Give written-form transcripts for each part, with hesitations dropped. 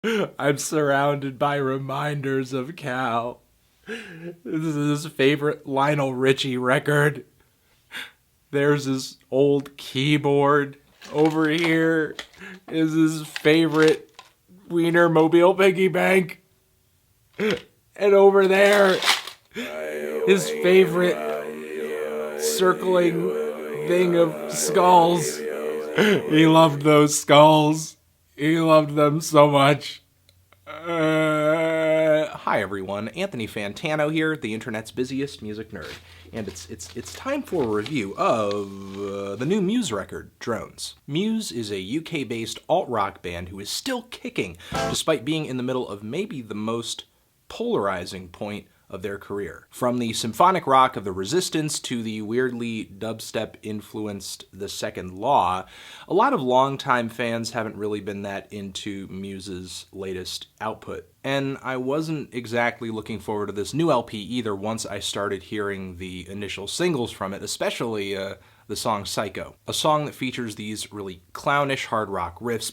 I'm surrounded by reminders of Cal. This is his favorite Lionel Richie record. There's his old keyboard. Over here is his favorite Wiener Mobile piggy bank. And over there, his favorite circling thing of skulls. He loved those skulls. He loved them so much. Hi everyone, Anthony Fantano here, the internet's busiest music nerd, and it's time for a review of the new Muse record, Drones. Muse is a UK-based alt-rock band who is still kicking, despite being in the middle of maybe the most polarizing point of their career. From the symphonic rock of The Resistance to the weirdly dubstep-influenced The Second Law, a lot of longtime fans haven't really been that into Muse's latest output. And I wasn't exactly looking forward to this new LP either once I started hearing the initial singles from it, especially the song Psycho, a song that features these really clownish hard rock riffs,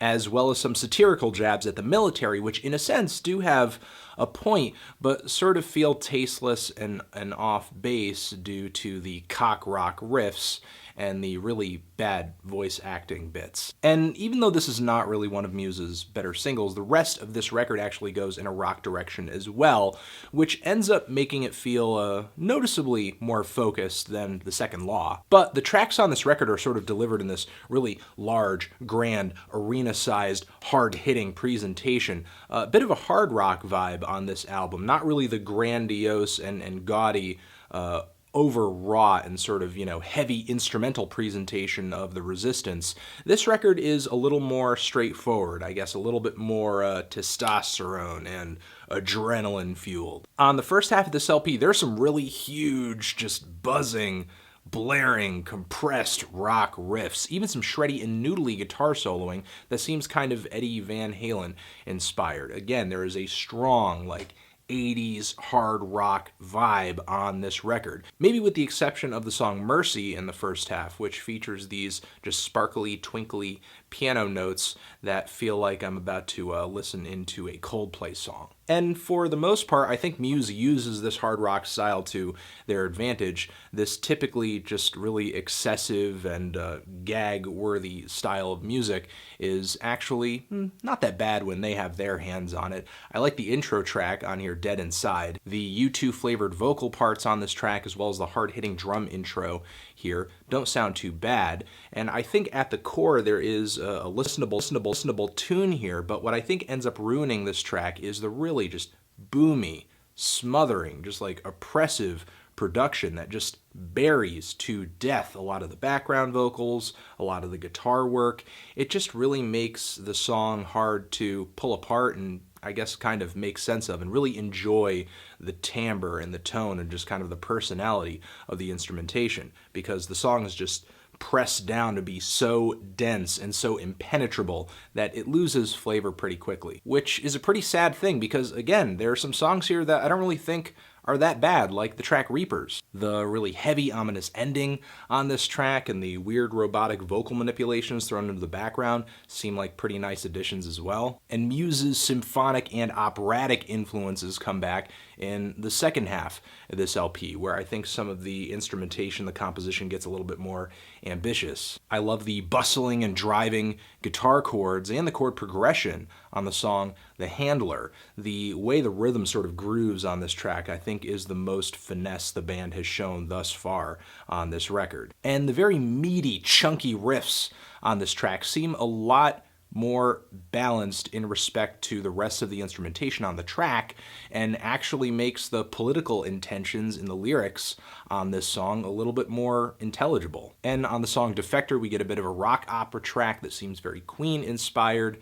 as well as some satirical jabs at the military, which in a sense do have a point, but sort of feel tasteless and off base due to the cock rock riffs and the really bad voice acting bits. And even though this is not really one of Muse's better singles, the rest of this record actually goes in a rock direction as well, which ends up making it feel noticeably more focused than The Second Law. But the tracks on this record are sort of delivered in this really large, grand, arena-sized, hard-hitting presentation. A bit of a hard rock vibe on this album, not really the grandiose and gaudy overwrought and sort of, heavy instrumental presentation of The Resistance. This record is a little more straightforward, I guess a little bit more testosterone and adrenaline fueled. On the first half of this LP, there's some really huge, just buzzing, blaring, compressed rock riffs, even some shreddy and noodly guitar soloing that seems kind of Eddie Van Halen inspired. Again, there is a strong, 80s hard rock vibe on this record. Maybe with the exception of the song Mercy in the first half, which features these just sparkly, twinkly piano notes that feel like I'm about to listen into a Coldplay song. And for the most part, I think Muse uses this hard rock style to their advantage. This typically just really excessive and gag-worthy style of music is actually not that bad when they have their hands on it. I like the intro track on here, Dead Inside. The U2-flavored vocal parts on this track, as well as the hard-hitting drum intro here, don't sound too bad. And I think at the core there is a listenable tune here, but what I think ends up ruining this track is the really just boomy, smothering, just oppressive production that just buries to death a lot of the background vocals, a lot of the guitar work. It just really makes the song hard to pull apart and I guess kind of make sense of and really enjoy the timbre and the tone and just kind of the personality of the instrumentation, because the song is just pressed down to be so dense and so impenetrable that it loses flavor pretty quickly, which is a pretty sad thing because, again, there are some songs here that I don't really think are that bad, like the track Reapers. The really heavy, ominous ending on this track and the weird robotic vocal manipulations thrown into the background seem like pretty nice additions as well. And Muse's symphonic and operatic influences come back in the second half of this LP, where I think some of the instrumentation, the composition gets a little bit more ambitious. I love the bustling and driving guitar chords and the chord progression on the song The Handler. The way the rhythm sort of grooves on this track, I think, is the most finesse the band has shown thus far on this record. And the very meaty, chunky riffs on this track seem a lot more balanced in respect to the rest of the instrumentation on the track, and actually makes the political intentions in the lyrics on this song a little bit more intelligible. And on the song Defector, we get a bit of a rock opera track that seems very Queen-inspired,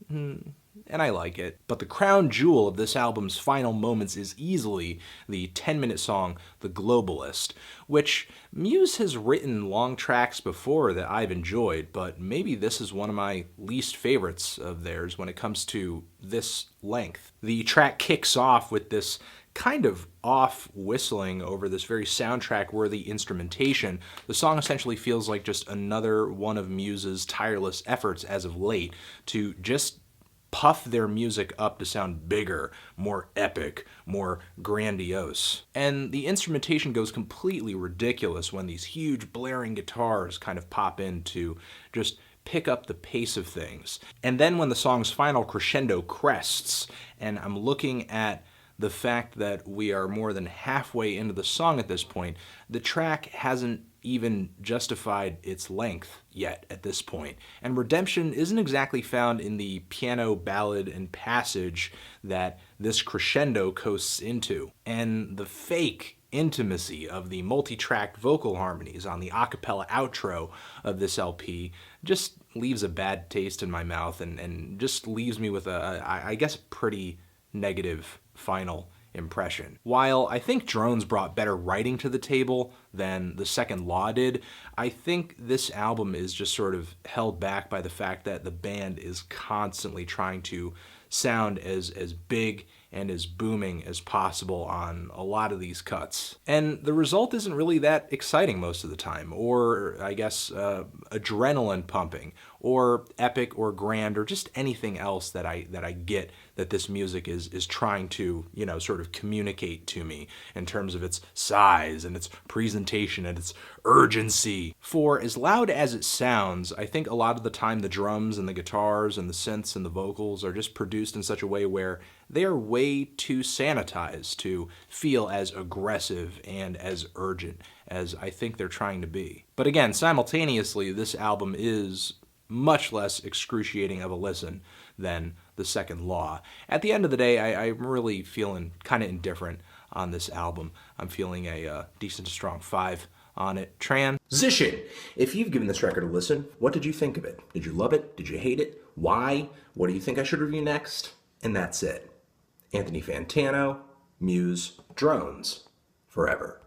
and I like it. But the crown jewel of this album's final moments is easily the 10-minute song, The Globalist, which Muse has written long tracks before that I've enjoyed, but maybe this is one of my least favorites of theirs when it comes to this length. The track kicks off with this kind of off whistling over this very soundtrack-worthy instrumentation, the song essentially feels like just another one of Muse's tireless efforts as of late to just puff their music up to sound bigger, more epic, more grandiose. And the instrumentation goes completely ridiculous when these huge blaring guitars kind of pop in to just pick up the pace of things. And then when the song's final crescendo crests, and I'm looking at the fact that we are more than halfway into the song at this point, the track hasn't even justified its length yet at this point. And redemption isn't exactly found in the piano ballad and passage that this crescendo coasts into. And the fake intimacy of the multi-tracked vocal harmonies on the a cappella outro of this LP just leaves a bad taste in my mouth and just leaves me with I guess, pretty negative final impression. While I think Drones brought better writing to the table than The Second Law did, I think this album is just sort of held back by the fact that the band is constantly trying to sound as big and as booming as possible on a lot of these cuts. And the result isn't really that exciting most of the time, or I guess adrenaline pumping, or epic or grand, or just anything else that I get that this music is trying to, you know, sort of communicate to me in terms of its size and its presentation and its urgency. For as loud as it sounds, I think a lot of the time the drums and the guitars and the synths and the vocals are just produced in such a way where they are way too sanitized to feel as aggressive and as urgent as I think they're trying to be. But again, simultaneously, this album is much less excruciating of a listen than The Second Law. At the end of the day, I'm really feeling kind of indifferent on this album. I'm feeling a decent to strong 5 on it. Transition! If you've given this record a listen, what did you think of it? Did you love it? Did you hate it? Why? What do you think I should review next? And that's it. Anthony Fantano, Muse, Drones, forever.